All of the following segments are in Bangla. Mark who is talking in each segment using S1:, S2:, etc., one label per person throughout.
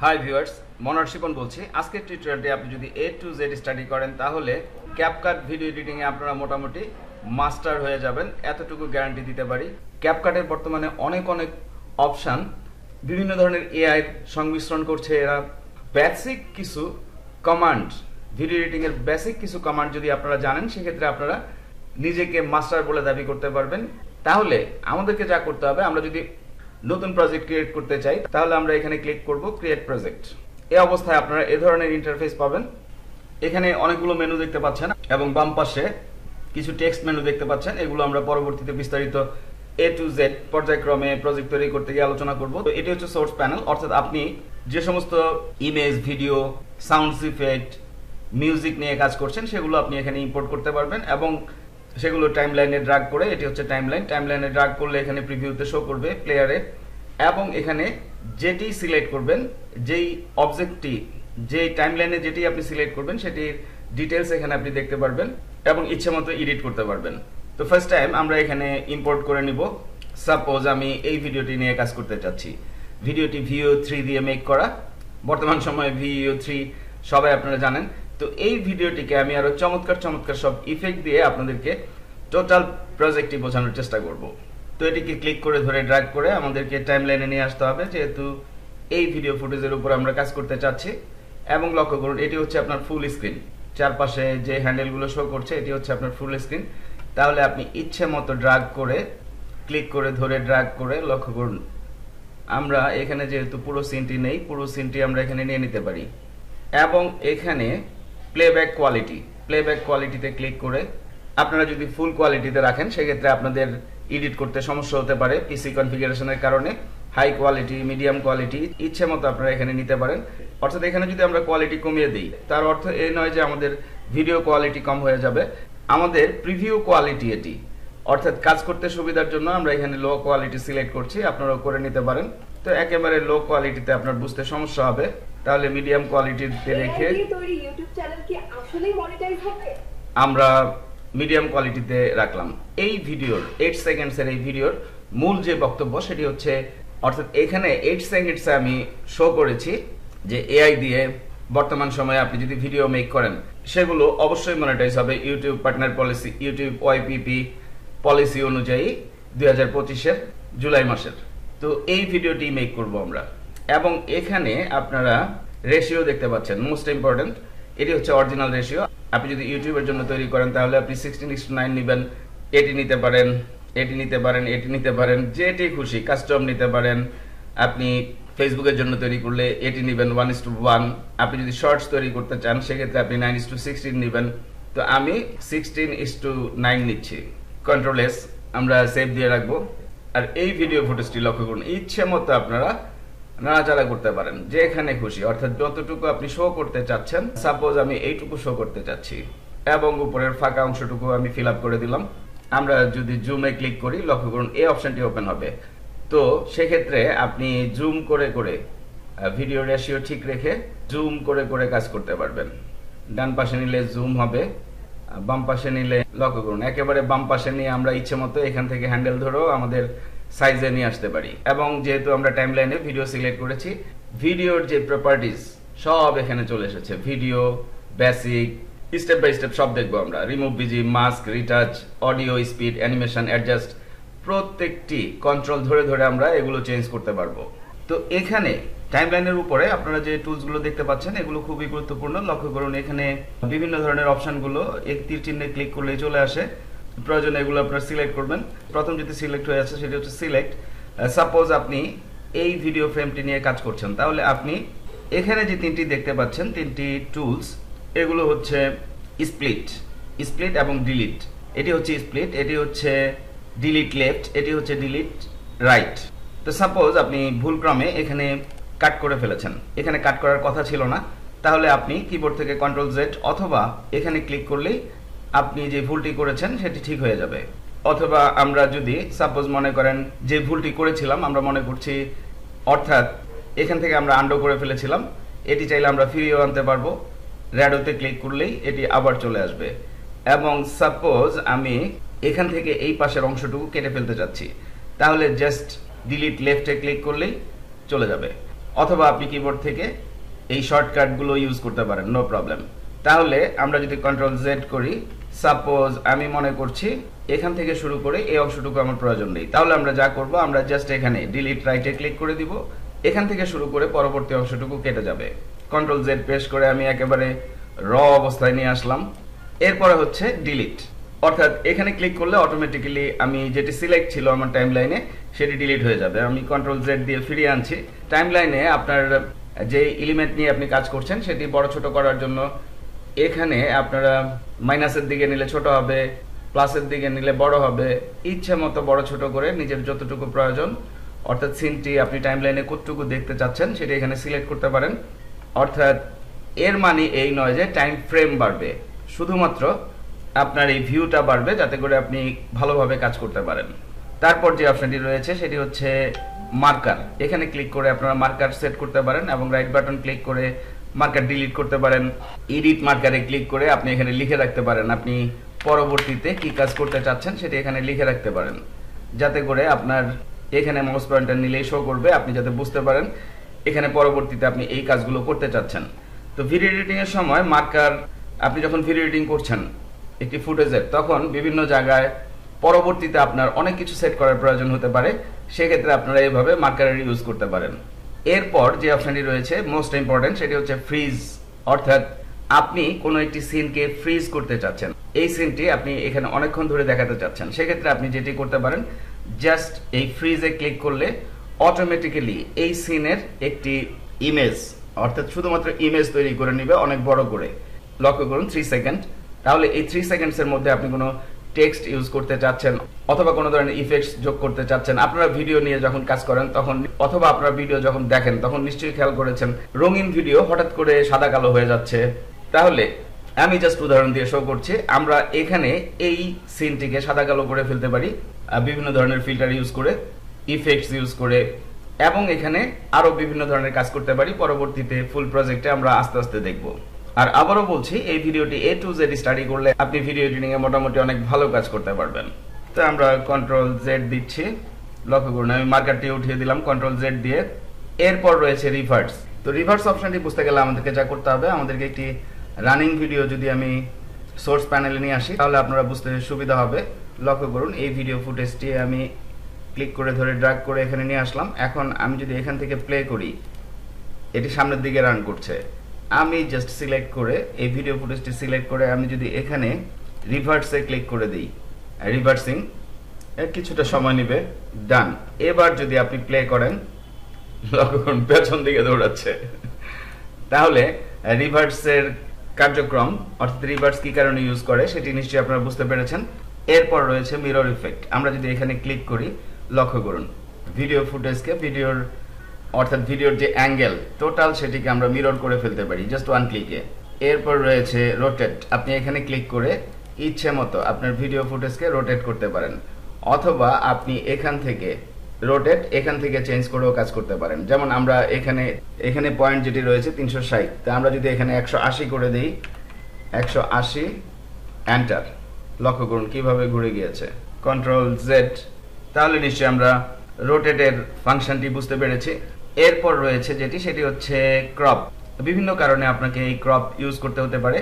S1: হাই ভিউয়ার্স, মনোহর শিপন বলছি। আজকের টিউটোরিয়ালটি আপনি যদি A to Z স্টাডি করেন তাহলে ক্যাপকাট ভিডিও এডিটিংয়ে আপনারা মোটামুটি মাস্টার হয়ে যাবেন, এতটুকু গ্যারান্টি দিতে পারি। ক্যাপকাটের বর্তমানে অনেক অপশান, বিভিন্ন ধরনের এআই সংমিশ্রণ করছে এরা। বেসিক কিছু কমান্ড, ভিডিও এডিটিংয়ের বেসিক কিছু কমান্ড যদি আপনারা জানেন, সেক্ষেত্রে আপনারা নিজেকে মাস্টার বলে দাবি করতে পারবেন। তাহলে আমাদেরকে যা করতে হবে, আমরা যদি নতুন প্রজেক্ট ক্রিয়েট করতে চাই তাহলে আমরা এখানে ক্লিক করব ক্রিয়েট প্রজেক্ট। এই অবস্থায় আপনারা এই ধরনের ইন্টারফেস পাবেন। এখানে অনেকগুলো মেনু দেখতে পাচ্ছেন এবং বাম পাশে কিছু টেক্সট মেনু দেখতে পাচ্ছেন। এগুলো আমরা পরবর্তীতে বিস্তারিত A to Z পর্যায়ক্রমে প্রজেক্ট তৈরি করতে গিয়ে আলোচনা করব। তো এটি হচ্ছে সোর্স প্যানেল, অর্থাৎ আপনি যে সমস্ত image, video, sound effect, music নিয়ে কাজ করছেন সেগুলো আপনি এখানে ইম্পোর্ট করতে পারবেন এবং সেগুলো টাইমলাইনে ড্র্যাগ করে, এটি হচ্ছে টাইমলাইনে ড্র্যাগ করলে এখানে প্রিভিউতে শো করবে প্লেয়ারে, এবং এখানে যেটি সিলেক্ট করবেন, যেই অবজেক্টটি, যেই টাইমলাইনে যেটি আপনি সিলেক্ট করবেন সেটির ডিটেলস এখানে আপনি দেখতে পারবেন এবং ইচ্ছে মতো এডিট করতে পারবেন। তো ফার্স্ট টাইম আমরা এখানে ইম্পোর্ট করে নিব। সাপোজ আমি এই ভিডিওটি নিয়ে কাজ করতে চাচ্ছি। ভিডিওটি VO3 দিয়ে মেক করা, বর্তমান সময়ে VO3 সবাই আপনারা জানেন। তো এই ভিডিওটিকে আমি আরো চমৎকার সব ইফেক্ট দিয়ে আপনাদেরকে টোটাল প্রজেক্টটি বোঝানোর চেষ্টা করব। তো এটিকে ক্লিক করে ধরে ড্র্যাগ করে আমাদেরকে টাইমলাইনে নিয়ে আসতে হবে, যেহেতু এই ভিডিও ফুটেজের উপর আমরা কাজ করতে চাচ্ছি। এবং লক্ষ্য করুন, এটি হচ্ছে আপনার ফুল স্ক্রিন, চারপাশে যে হ্যান্ডেলগুলো শো করছে এটি হচ্ছে আপনার ফুল স্ক্রিন। তাহলে আপনি ইচ্ছে মতো ড্র্যাগ করে, ক্লিক করে ধরে ড্র্যাগ করে, লক্ষ্য করুন আমরা এখানে যেহেতু পুরো সিনটি নেই, পুরো সিনটি আমরা এখানে নিয়ে নিতে পারি। এবং এখানে প্লেব্যাক কোয়ালিটিতে ক্লিক করে আপনারা যদি ফুল কোয়ালিটিতে রাখেন সেক্ষেত্রে আপনাদের এডিট করতে সমস্যা হতে পারে পিসি কনফিগারেশনের কারণে। হাই কোয়ালিটি, মিডিয়াম কোয়ালিটি ইচ্ছে মতো আপনারা এখানে নিতে পারেন। অর্থাৎ এখানে যদি আমরা কোয়ালিটি কমিয়ে দিই, তার অর্থ এই নয় যে আমাদের ভিডিও কোয়ালিটি কম হয়ে যাবে, আমাদের প্রিভিউ কোয়ালিটি এটি, অর্থাৎ কাজ করতে সুবিধার জন্য আমরা এখানে লো কোয়ালিটি সিলেক্ট করছি, আপনারাও করে নিতে পারেন। তো একেবারে লো কোয়ালিটিতে আপনার বুঝতে সমস্যা হবে, তাহলে মিডিয়াম কোয়ালিটিতে রেখে আমরা মিডিয়াম কোয়ালিটিতে রাখলাম। এই ভিডিওর 8 সেকেন্ডসের এই ভিডিওর মূল যে বক্তব্য সেটি হচ্ছে, অর্থাৎ এখানে 8 সেকেন্ডসে আমি শো করেছি যে এআই দিয়ে বর্তমান সময়ে আপনি যদি ভিডিও মেক করেন সেগুলো অবশ্যই মনিটাইজ হবে YouTube partner policy, YouTube YPP policy অনুযায়ী 2025-এর জুলাই মাসের। তো এই ভিডিওটি মেক করব আমরা। এবং এখানে আপনারা রেশিও দেখতে পাচ্ছেন, মোস্ট ইম্পর্টেন্ট, এটি হচ্ছে অরিজিনাল রেশিও। আপনি যদি ইউটিউবের জন্য তৈরি করেন তাহলে আপনি 16:9 নেবেন, এটি নিতে পারেন, এটি নিতে পারেন, এটি নিতে পারেন, যেটি খুশি কাস্টম নিতে পারেন। আপনি ফেসবুকের জন্য তৈরি করলে এটি নেবেন 1:1। আপনি যদি শর্টস তৈরি করতে চান সেক্ষেত্রে আপনি 9:16 নেবেন। তো আমি 16:9 নিচ্ছি। কন্ট্রোল S, আমরা সেভ দিয়ে রাখবো। আর এই ভিডিও ফুটেজটি লক্ষ্য করুন, ইচ্ছে মতো আপনারা নাড়াচাড়া করতে পারেন যেখানে খুশি, অর্থাৎ যতটুকু আপনি শো করতে চাচ্ছেন। সাপোজ আমি এইটুকু শো করতে চাচ্ছি এবং উপরের ফাঁকা অংশটুকু আমি ফিল আপ করে দিলাম। আমরা যদি জুমে ক্লিক করি, লক্ষ্য করুন এই অপশনটি ওপেন হবে। তো সেক্ষেত্রে আপনি জুম করে ভিডিও রেশিও ঠিক রেখে জুম করে কাজ করতে পারবেন। ডান পাশে নিলে জুম হবে, বাম পাশে নিলে, লক্ষ্য করুন একেবারে বাম পাশে নিয়ে আমরা ইচ্ছে মতো এখান থেকে হ্যান্ডেল ধরেও আমাদের সাইজে নিয়ে আসতে পারি। এবং যেহেতু আমরা টাইমলাইনে ভিডিও সিলেক্ট করেছি, ভিডিওর যে প্রপার্টিজ সব এখানে চলে এসেছে। Video basic, step by step সব দেখবো আমরা। Remove BG, mask, retouch, audio, speed, animation, adjust, প্রত্যেকটি কন্ট্রোল ধরে আমরা এগুলো চেঞ্জ করতে পারবো। তো এখানে টাইমলাইনের উপরে আপনারা যে টুলসগুলো দেখতে পাচ্ছেন এগুলো খুবই গুরুত্বপূর্ণ। লক্ষ্য করুন এখানে বিভিন্ন ধরনের অপশনগুলো এক তীর চিহ্নে ক্লিক করলেই চলে আসে। প্রয়োজনে এগুলো আপনারা সিলেক্ট করবেন। প্রথম যেটি সিলেক্ট হয়ে আছে সেটি হচ্ছে সিলেক্ট। সাপোজ আপনি এই ভিডিও ফ্রেমটি নিয়ে কাজ করছেন, তাহলে আপনি এখানে যে তিনটি দেখতে পাচ্ছেন, তিনটি টুলস, এগুলো হচ্ছে স্প্লিট এবং ডিলিট। এটি হচ্ছে স্প্লিট, এটি হচ্ছে ডিলিট লেফট, এটি হচ্ছে ডিলিট রাইট। তো সাপোজ আপনি ভুলক্রমে এখানে কাট করে ফেলেছেন, এখানে কাট করার কথা ছিল না, তাহলে আপনি কিবোর্ড থেকে Ctrl+Z অথবা এখানে ক্লিক করলেই আপনি যে ভুলটি করেছেন সেটি ঠিক হয়ে যাবে। অথবা আমরা যদি সাপোজ মনে করেন যে ভুলটি করেছিলাম আমরা মনে করছি, অর্থাৎ এখান থেকে আমরা আন্ডো করে ফেলেছিলাম, এটি চাইলে আমরা ফিরিয়েও আনতে পারবো। র্যাডোতে ক্লিক করলেই এটি আবার চলে আসবে। এবং সাপোজ আমি এখান থেকে এই পাশের অংশটুকু কেটে ফেলতে চাচ্ছি, তাহলে জাস্ট ডিলিট লেফটে ক্লিক করলেই চলে যাবে। অথবা আপনি কিবোর্ড থেকে এই শর্টকাটগুলো ইউজ করতে পারেন, নো প্রবলেম। তাহলে আমরা যদি কন্ট্রোল জেড করি, সাপোজ আমি মনে করছি এখান থেকে শুরু করে এই অংশটুকু আমার প্রয়োজন নেই, তাহলে আমরা যা করব আমরা জাস্ট এখানে ডিলিট রাইটে ক্লিক করে দিব, এখান থেকে শুরু করে পরবর্তী অংশটুকু কেটে যাবে। কন্ট্রোল জেড প্রেস করে আমি একেবারে র অবস্থায় নিয়ে আসলাম। এরপরে হচ্ছে ডিলিট, অর্থাৎ এখানে ক্লিক করলে অটোমেটিক্যালি আমি যেটি সিলেক্ট ছিল আমার টাইমলাইনে সেটি ডিলিট হয়ে যাবে। আমি কন্ট্রোল জেড দিয়ে ফিরিয়ে আনছি। টাইমলাইনে আপনার যে এলিমেন্ট নিয়ে আপনি কাজ করছেন সেটি বড় ছোট করার জন্য এখানে আপনারা মাইনাসের দিকে নিলে ছোট হবে, প্লাসের দিকে নিলে বড় হবে, ইচ্ছে মতো বড় ছোট করে নিজের যতটুকু প্রয়োজন, অর্থাৎ সিনটি আপনি টাইমলাইনে কতটুকু দেখতে চাচ্ছেন সেটি এখানে সিলেক্ট করতে পারেন। অর্থাৎ এর মানে এই নয় যে টাইম ফ্রেম বাড়বে, শুধুমাত্র আপনার এই ভিউটা বাড়বে যাতে করে আপনি ভালোভাবে কাজ করতে পারেন। তারপর যে অপশনটি রয়েছে সেটি হচ্ছে মার্কার। এখানে ক্লিক করে আপনারা মার্কার সেট করতে পারেন এবং রাইট বাটন ক্লিক করে মার্কার ডিলিট করতে পারেন। এডিট মার্কারে ক্লিক করে আপনি এখানে লিখে রাখতে পারেন আপনি পরবর্তীতে কি কাজ করতে চাচ্ছেন সেটি এখানে লিখে রাখতে পারেন, যাতে করে আপনার এখানে মাউস পয়েন্টার নিলেই শো করবে, আপনি যাতে বুঝতে পারেন এখানে পরবর্তীতে আপনি এই কাজগুলো করতে চাচ্ছেন। তো ভিডিও এডিটিং এর সময় মার্কার, আপনি যখন ভিডিও এডিটিং করছেন একটি ফুটেজের, তখন বিভিন্ন জায়গায় পরবর্তীতে আপনার অনেক কিছু সেট করার প্রয়োজন হতে পারে, সেক্ষেত্রে আপনারা এইভাবে মার্কারের ইউজ করতে পারেন। এরপর যে অপশনটি রয়েছে মোস্ট ইম্পর্টেন্ট, সেটি হচ্ছে ফ্রিজ, অর্থাৎ আপনি কোনো একটি সিনকে ফ্রিজ করতে চাচ্ছেন, এই সিনটি আপনি এখানে অনেকক্ষণ ধরে দেখাতে চাচ্ছেন, সেক্ষেত্রে আপনি যেটি করতে পারেন জাস্ট এই ফ্রিজে ক্লিক করলে অটোমেটিক্যালি এই সিনের একটি ইমেজ, অর্থাৎ শুধুমাত্র ইমেজ তৈরি করে নিবে অনেক বড় করে। লক্ষ্য করুন 3 সেকেন্ড, তাহলে এই 3 সেকেন্ডসের মধ্যে আপনি কোনো টেক্সট ইউজ করতে চাচ্ছেন অথবা কোনো ধরনের ইফেক্টস যোগ করতে চাচ্ছেন, আপনারা ভিডিও নিয়ে যখন কাজ করেন তখন, অথবা আপনারা ভিডিও যখন দেখেন তখন নিশ্চয়ই খেয়াল করেছেন রঙিন ভিডিও হঠাৎ করে সাদা কালো হয়ে যাচ্ছে। তাহলে আমি জাস্ট উদাহরণ দিয়ে শো করছি, আমরা এখানে এই সিনটিকে সাদা কালো করে ফেলতে পারি বিভিন্ন ধরনের ফিল্টার ইউজ করে, ইফেক্টস ইউজ করে, এবং এখানে আরো বিভিন্ন ধরনের কাজ করতে পারি। পরবর্তীতে ফুল প্রজেক্টে আমরা আস্তে আস্তে দেখব। আর আবারও বলছি, এই ভিডিওটি A to Z স্টাডি করলে আপনি ভিডিও এডিটিং এ মোটামুটি অনেক ভালো কাজ করতে পারবেন। তো আমরা কন্ট্রোল জেড দিচ্ছি, লক্ষ্য করুন আমি মার্কারটি উঠিয়ে দিলাম কন্ট্রোল জেড দিয়ে। এরপর রয়েছে রিভার্স। তো রিভার্স অপশনটি বুঝতে গেলে আমাদেরকে যা করতে হবে, আমাদেরকে একটি রানিং ভিডিও যদি আমি সোর্স প্যানেলে নিয়ে আসি তাহলে আপনারা বুঝতে সুবিধা হবে। লক্ষ্য করুন এই ভিডিও ফুটেজটি আমি ক্লিক করে ধরে ড্র্যাগ করে এখানে নিয়ে আসলাম। এখন আমি যদি এখান থেকে প্লে করি, এটি সামনের দিকে রান করছে, আমি জাস্ট সিলেক্ট করে এই ভিডিও ফুটেজটি সিলেক্ট করে আমি যদি এখানে রিভার্সে ক্লিক করে দিই, রিভার্সিং এর কিছুটা সময় নেবে, ডান। এবার যদি আপনি প্লে করেন, লক্ষ্য করুন পেছন দিকে দৌড়াচ্ছে। তাহলে রিভার্সের কার্যক্রম, অর্থাৎ রিভার্স কি কারণে ইউজ করে সেটি নিশ্চয়ই আপনারা বুঝতে পেরেছেন। এরপর রয়েছে মিরর ইফেক্ট। আমরা যদি এখানে ক্লিক করি, লক্ষ্য করুন ভিডিও ফুটেজকে, ভিডিওর অর্থাৎ ভিডিওর যে অ্যাঙ্গেল টোটাল সেটিকে আমরা মিরর করে ফেলতে পারি জাস্ট ওয়ান ক্লিকে। এরপর রয়েছে রোটেট। আপনি এখানে ক্লিক করে ইচ্ছে মতো আপনার ভিডিও ফুটেজকে রোটেট করতে পারেন, অথবা আপনি এখান থেকে রোটেট এখান থেকে চেঞ্জ করেও কাজ করতে পারেন। যেমন আমরা এখানে পয়েন্ট যেটি রয়েছে 360, তা আমরা যদি এখানে 180 করে দিই, 180 এন্টার, লক্ষ্য করুন কিভাবে ঘুরে গিয়েছে। কন্ট্রোল জেড, তাহলে নিশ্চয়ই আমরা রোটেটের ফাংশনটি বুঝতে পেরেছি। এরপর রয়েছে যেটি, সেটি হচ্ছে ক্রপ। বিভিন্ন কারণে আপনাকে এই ক্রপ ইউজ করতে হতে পারে।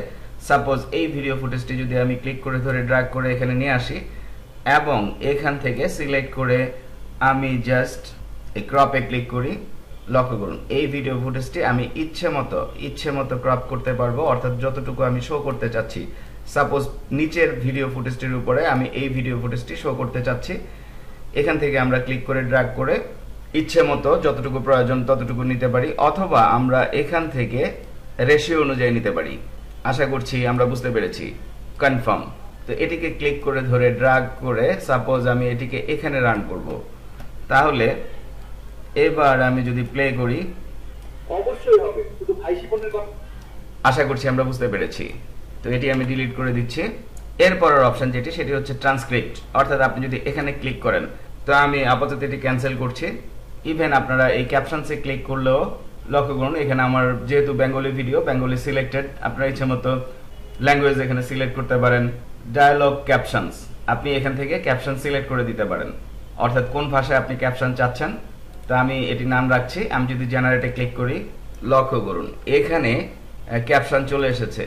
S1: সাপোজ এই ভিডিও ফুটেজটি যদি আমি ক্লিক করে ধরে ড্র্যাগ করে এখানে নিয়ে আসি এবং এখান থেকে সিলেক্ট করে আমি জাস্ট এই ক্রপে ক্লিক করি, লক্ষ্য করুন এই ভিডিও ফুটেজটি আমি ইচ্ছে মতো ক্রপ করতে পারবো, অর্থাৎ যতটুকু আমি শো করতে চাচ্ছি। সাপোজ নিচের ভিডিও ফুটেজটির উপরে আমি এই ভিডিও ফুটেজটি শো করতে চাচ্ছি, এখান থেকে আমরা ক্লিক করে ড্র্যাগ করে ইচ্ছে মতো যতটুকু প্রয়োজন ততটুকু নিতে পারি, অথবা আমরা এখান থেকে রেশিও অনুযায়ী নিতে পারি। আশা করছি আমরা বুঝতে পেরেছি। কনফার্ম। তো এটিকে ক্লিক করে ধরে ড্র্যাগ করে সাপোজ আমি এটিকে এখানে রান করব, তাহলে এবার আমি যদি প্লে করি,
S2: অবশ্যই হবে, শুধু ভাই শিপনের কথা।
S1: আশা করছি আমরা বুঝতে পেরেছি। তো এটি আমি ডিলিট করে দিচ্ছি। এরপরের অপশন যেটি, সেটি হচ্ছে ট্রান্সক্রিপ্ট, অর্থাৎ আপনি যদি এখানে ক্লিক করেন, তো আমি আপাতত এটি ক্যান্সেল করছি। ইভেন আপনারা এই ক্যাপশনসে ক্লিক করলেও লক্ষ্য করুন এখানে আমার যেহেতু বেঙ্গলি ভিডিও, বেঙ্গলি সিলেক্টেড, আপনারা ইচ্ছে মতো ল্যাঙ্গুয়েজ এখানে সিলেক্ট করতে পারেন। ডায়ালগ ক্যাপশনস, আপনি এখান থেকে ক্যাপশন সিলেক্ট করে দিতে পারেন, অর্থাৎ কোন ভাষায় আপনি ক্যাপশন চাচ্ছেন তো আমি এটি নাম রাখছি। আমি যদি জেনারেটে ক্লিক করি, লক্ষ্য করুন এখানে ক্যাপশন চলে এসেছে,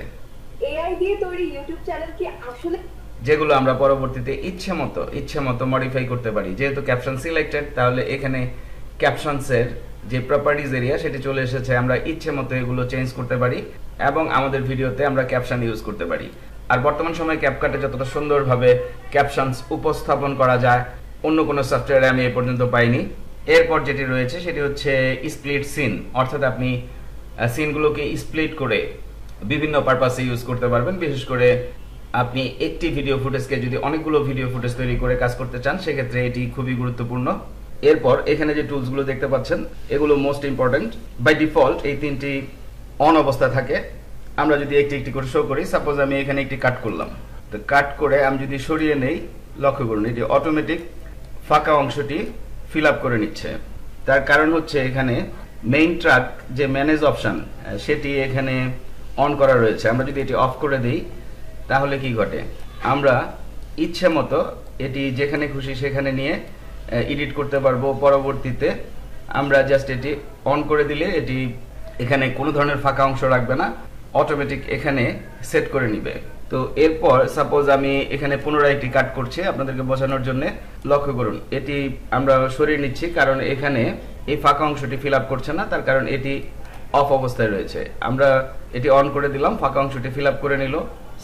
S3: এআই দিয়ে তৈরি ইউটিউব চ্যানেল কি আসলে,
S1: যেগুলো আমরা পরবর্তীতে ইচ্ছে মতো মডিফাই করতে পারি। যেহেতু ক্যাপশন সিলেক্টেড, তাহলে এখানে ক্যাপশনসের যে প্রপার্টিজ এরিয়া সেটি চলে এসেছে। আমরা ইচ্ছে মতো এগুলো চেঞ্জ করতে পারি এবং আমাদের ভিডিওতে আমরা ক্যাপশন ইউজ করতে পারি। আর বর্তমান সময়ে ক্যাপকাটে যতটা সুন্দরভাবে ক্যাপশনস উপস্থাপন করা যায়, অন্য কোনো সফটওয়্যারে আমি এ পর্যন্ত পাইনি। এরপর যেটি রয়েছে সেটি হচ্ছে স্প্লিট সিন, অর্থাৎ আপনি সিনগুলোকে স্প্লিট করে বিভিন্ন পারপাসে ইউজ করতে পারবেন। বিশেষ করে আপনি একটি ভিডিও ফুটেজকে যদি অনেকগুলো ভিডিও ফুটেজ তৈরি করে কাজ করতে চান, সেক্ষেত্রে এটি খুবই গুরুত্বপূর্ণ। এরপর এখানে যে টুলসগুলো দেখতে পাচ্ছেন, এগুলো মোস্ট ইম্পর্টেন্ট। বাই ডিফল্ট এই তিনটি অন অবস্থা থাকে। আমরা যদি একটি একটি করে শো করি, সাপোজ আমি এখানে একটি কাট করলাম, তো কাট করে আমি যদি সরিয়ে নেই, লক্ষ্য করুন এটি অটোমেটিক ফাঁকা অংশটি ফিল আপ করে নিচ্ছে। তার কারণ হচ্ছে এখানে মেইন ট্র্যাক যে ম্যানেজ অপশন, সেটি এখানে অন করা রয়েছে। আমরা যদি এটি অফ করে দিই, তাহলে কি ঘটে, আমরা ইচ্ছে মতো এটি যেখানে খুশি সেখানে নিয়ে এডিট করতে পারবো। পরবর্তীতে আমরা জাস্ট এটি অন করে দিলে এটি এখানে কোনো ধরনের ফাঁকা অংশ রাখবে না, অটোমেটিক এখানে সেট করে নিবে। তো এরপর সাপোজ আমি এখানে পুনরায় একটি কাট করছি আপনাদেরকে বোঝানোর জন্য। লক্ষ্য করুন এটি আমরা সরিয়ে নিচ্ছি, কারণ এখানে এই ফাঁকা অংশটি ফিল আপ করছে না, তার কারণ এটি অফ অবস্থায় রয়েছে। আমরা এটি অন করে দিলাম, ফাঁকা অংশটি ফিল আপ করে নিল।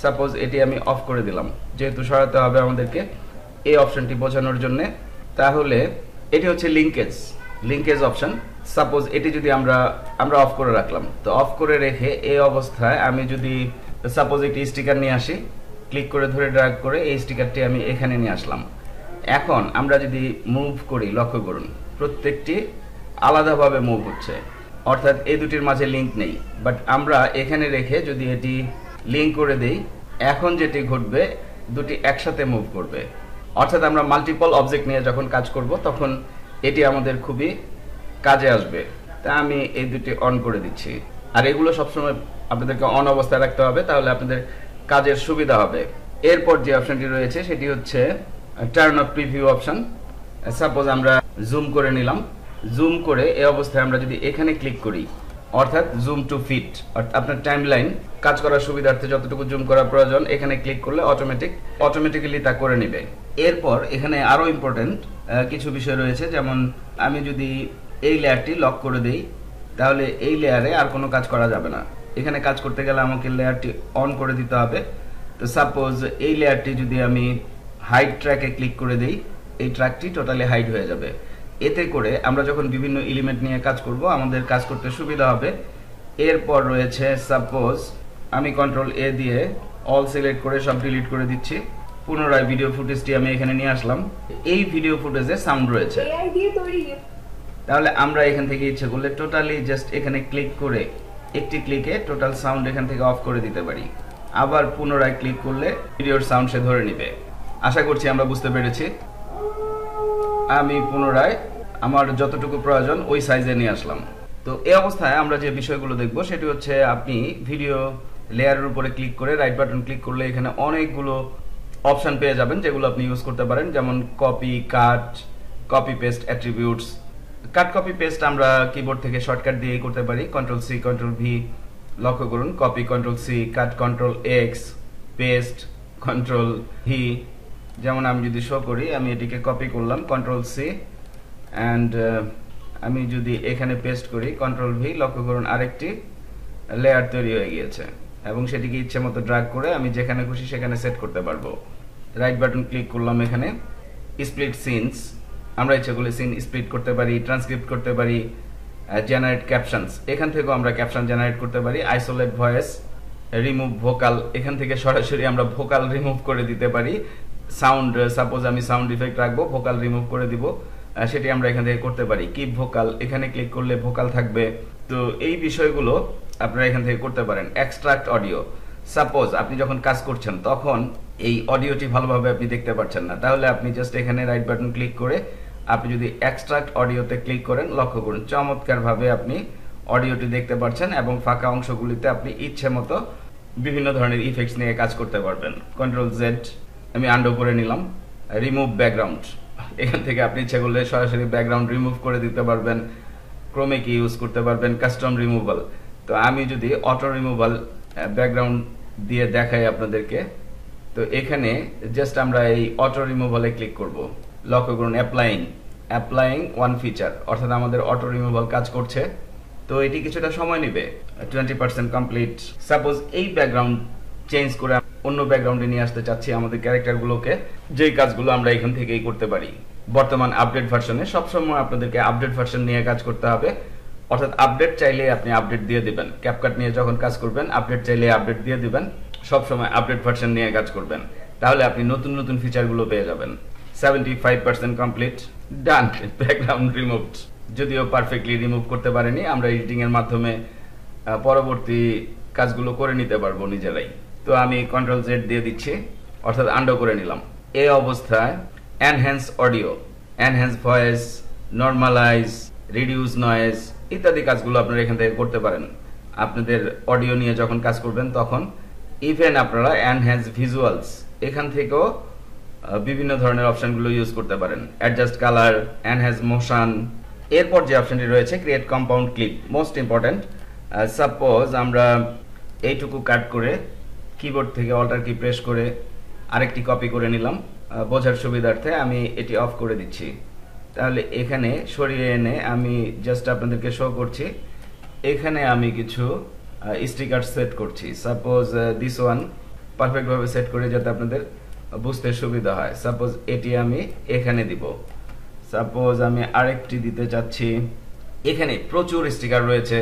S1: সাপোজ এটি আমি অফ করে দিলাম, যেহেতু সরাতে হবে আমাদেরকে এই অপশনটি বোঝানোর জন্য। তাহলে এটি হচ্ছে লিঙ্কেজ অপশন। সাপোজ এটি যদি আমরা অফ করে রাখলাম, তো অফ করে রেখে এই অবস্থায় আমি যদি সাপোজ একটি স্টিকার নিয়ে আসি, ক্লিক করে ধরে ড্র্যাগ করে এই স্টিকারটি আমি এখানে নিয়ে আসলাম। এখন আমরা যদি মুভ করি, লক্ষ্য করুন প্রত্যেকটি আলাদাভাবে মুভ হচ্ছে, অর্থাৎ এই দুটির মাঝে লিঙ্ক নেই। বাট আমরা এখানে রেখে যদি এটি লিঙ্ক করে দেই, এখন যেটি ঘটবে দুটি একসাথে মুভ করবে। অর্থাৎ আমরা মাল্টিপল অবজেক্ট নিয়ে যখন কাজ করব, তখন এটি আমাদের খুবই কাজে আসবে। তা আমি এই দুটি অন করে দিচ্ছি। আর এগুলো সবসময় আপনাদেরকে অন অবস্থায় রাখতে হবে, তাহলে আপনাদের কাজের সুবিধা হবে। এরপর যে অপশনটি রয়েছে সেটি হচ্ছে turn off preview option. Suppose আমরা জুম করে নিলাম, জুম করে এই অবস্থায় আমরা যদি এখানে ক্লিক করি, অর্থাৎ জুম টু ফিট, আপনার টাইমলাইন কাজ করার সুবিধার্থে যতটুকু জুম করা প্রয়োজন এখানে ক্লিক করলে অটোমেটিক্যালি তা করে নেবে। এরপর এখানে আরো ইম্পর্টেন্ট কিছু বিষয় রয়েছে, যেমন আমি যদি এই লেয়ারটি লক করে দেই, তাহলে এই লেয়ারে আর কোনো কাজ করা যাবে না। এখানে কাজ করতে গেলে আমাকে লেয়ারটি অন করে দিতে হবে। তো সাপোজ এই লেয়ারটি যদি আমি হাইড ট্র্যাকে ক্লিক করে দেই, এই ট্র্যাকটি টোটালি হাইড হয়ে যাবে। এতে করে আমরা যখন বিভিন্ন এলিমেন্ট নিয়ে কাজ করব, আমাদের কাজ করতে সুবিধা হবে। এরপর রয়েছে সাপোজ আমি কন্ট্রোল এ দিয়ে অল সিলেক্ট করে সব ডিলিট করে দিচ্ছি। পুনরায় ভিডিও ফুটেজটি আমি এখানে নিয়ে আসলাম। এই ভিডিও ফুটেজে সাউন্ড রয়েছে,
S3: এআই দিয়ে তৈরি,
S1: তাহলে আমরা এখান থেকে ইচ্ছে করলে টোটালি জাস্ট এখানে ক্লিক করে একটি ক্লিকে টোটাল সাউন্ড এখান থেকে অফ করে দিতে পারি। আবার পুনরায় ক্লিক করলে ভিডিওর সাউন্ড সে ধরে নিবে। আশা করছি আমরা বুঝতে পেরেছি। আমি পুনরায় আমার যতটুকু প্রয়োজন ওই সাইজে নিয়ে আসলাম। তো এই অবস্থায় আমরা যে বিষয়গুলো দেখব সেটি হচ্ছে, আপনি ভিডিও লেয়ারের উপরে ক্লিক করে রাইট বাটন ক্লিক করলে এখানে অনেকগুলো অপশন পেয়ে যাবেন, যেগুলো আপনি ইউজ করতে পারেন, যেমন copy, cut, copy paste, attributes. Cut, copy, paste আমরা কিবোর্ড থেকে শর্টকাট দিয়েই করতে পারি, কন্ট্রোল সি, কন্ট্রোল ভি। লক্ষ্য করুন copy control C, cut control X, paste control V. যেমন আমি যদি শো করি, আমি এটিকে কপি করলাম কন্ট্রোল সি, অ্যান্ড আমি যদি এখানে পেস্ট করি কন্ট্রোল ভি, লক্ষ্য করুন আরেকটি লেয়ার তৈরি হয়ে গিয়েছে এবং সেটিকে ইচ্ছে মতো ড্র্যাগ করে আমি যেখানে খুশি সেখানে সেট করতে পারবো। রাইট বাটন ক্লিক করলাম, এখানে স্প্লিট সিনস, আমরা ইচ্ছে করলে সিন স্প্লিট করতে পারি, ট্রান্সক্রিপ্ট করতে পারি, জেনারেট ক্যাপশনস, এখান থেকেও আমরা ক্যাপশন জেনারেট করতে পারি, আইসোলেট ভয়েস, রিমুভ ভোকাল, এখান থেকে সরাসরি আমরা ভোকাল রিমুভ করে দিতে পারি। সাউন্ড, সাপোজ আমি সাউন্ড ইফেক্ট রাখবো, ভোকাল রিমুভ করে দিব, সেটি আমরা এখান থেকে করতে পারি। কিপ ভোকাল, এখানে ক্লিক করলে ভোকাল থাকবে। তো এই বিষয়গুলো আপনারা এখান থেকে করতে পারেন। এক্সট্রাক্ট অডিও, সাপোজ আপনি যখন কাজ করছেন তখন এই অডিওটি ভালোভাবে আপনি দেখতে পাচ্ছেন না, তাহলে আপনি জাস্ট এখানে রাইট বাটন ক্লিক করে আপনি যদি এক্সট্রাক্ট অডিওতে ক্লিক করেন, লক্ষ্য করুন চমৎকারভাবে আপনি অডিওটি দেখতে পাচ্ছেন এবং ফাঁকা অংশগুলিতে আপনি ইচ্ছে মতো বিভিন্ন ধরনের ইফেক্টস নিয়ে কাজ করতে পারবেন। কন্ট্রোল জেড আমি আন্ডু করে নিলাম। রিমুভ ব্যাকগ্রাউন্ড, এখান থেকে আপনি ইচ্ছা করলে সরাসরি ব্যাকগ্রাউন্ড রিমুভ করে দিতে পারবেন, ক্রোমে কি ইউজ করতে পারবেন, কাস্টম রিমুভাল। তো আমি যদি অটো রিমুভাল ব্যাকগ্রাউন্ড দিয়ে দেখাই আপনাদেরকে, তো এখানে জাস্ট আমরা এই অটো রিমুভালে ক্লিক করব। লক্ষ্য করুন অ্যাপ্লাইং ওয়ান ফিচার, অর্থাৎ আমাদের অটো রিমুভাল কাজ করছে। তো এটি কিছুটা সময় নেবে, 20% কমপ্লিট। সাপোজ এই ব্যাকগ্রাউন্ড চেঞ্জ করে অন্য ব্যাকগ্রাউন্ডে নিয়ে আসতে চাচ্ছি আমাদের ক্যারেক্টারগুলোকে, যেই কাজগুলো আমরা এখান থেকেই করতে পারি। বর্তমান আপডেট ভার্সনে সবসময় আপনাদেরকে আপডেট ভার্সন নিয়ে কাজ করতে হবে, অর্থাৎ আপডেট চাইলে আপনি আপডেট দিয়ে দিবেন। ক্যাপকাট নিয়ে যখন কাজ করবেন আপডেট চাইলে আপডেট দিয়ে দিবেন, সবসময় আপডেট ভার্সন নিয়ে কাজ করবেন, তাহলে আপনি নতুন নতুন ফিচারগুলো পেয়ে যাবেন। 75% কমপ্লিট, ডান, ব্যাকগ্রাউন্ড রিমুভড। যদিও পারফেক্টলি রিমুভ করতে পারেনি, আমরা এডিটিং এর মাধ্যমে পরবর্তী কাজগুলো করে নিতে পারবো নিজেরাই। তো আমি কন্ট্রোল জেড দিয়ে দিচ্ছি, অর্থাৎ আন্ডো করে নিলাম। এই অবস্থায় enhance audio, enhance voice, normalise, reduce noise ইত্যাদি কাজগুলো আপনারা এখান থেকে করতে পারেন। আপনাদের অডিও নিয়ে যখন কাজ করবেন তখন ইভেন আপনারা এনহ্যান্স ভিজুয়ালস এখান থেকেও বিভিন্ন ধরনের অপশনগুলো ইউজ করতে পারেন। Adjust colour, enhance motion. এরপর যে অপশনটি রয়েছে create compound clip, most important. Suppose আমরা এইটুকু কাট করে কিবোর্ড থেকে অল্টার কি প্রেস করে আরেকটি কপি করে নিলাম, বোঝার সুবিধার্থে আমি এটি অফ করে দিচ্ছি। তাহলে এখানে সরিয়ে এনে আমি জাস্ট আপনাদেরকে শো করছি। এখানে আমি কিছু স্টিকার সেট করছি। সাপোজ দিস ওয়ান পারফেক্টভাবে সেট করে যাতে আপনাদের বুঝতে সুবিধা হয়। সাপোজ এটি আমি এখানে দিব। সাপোজ আমি আরেকটি দিতে চাচ্ছি, এখানে প্রচুর স্টিকার রয়েছে,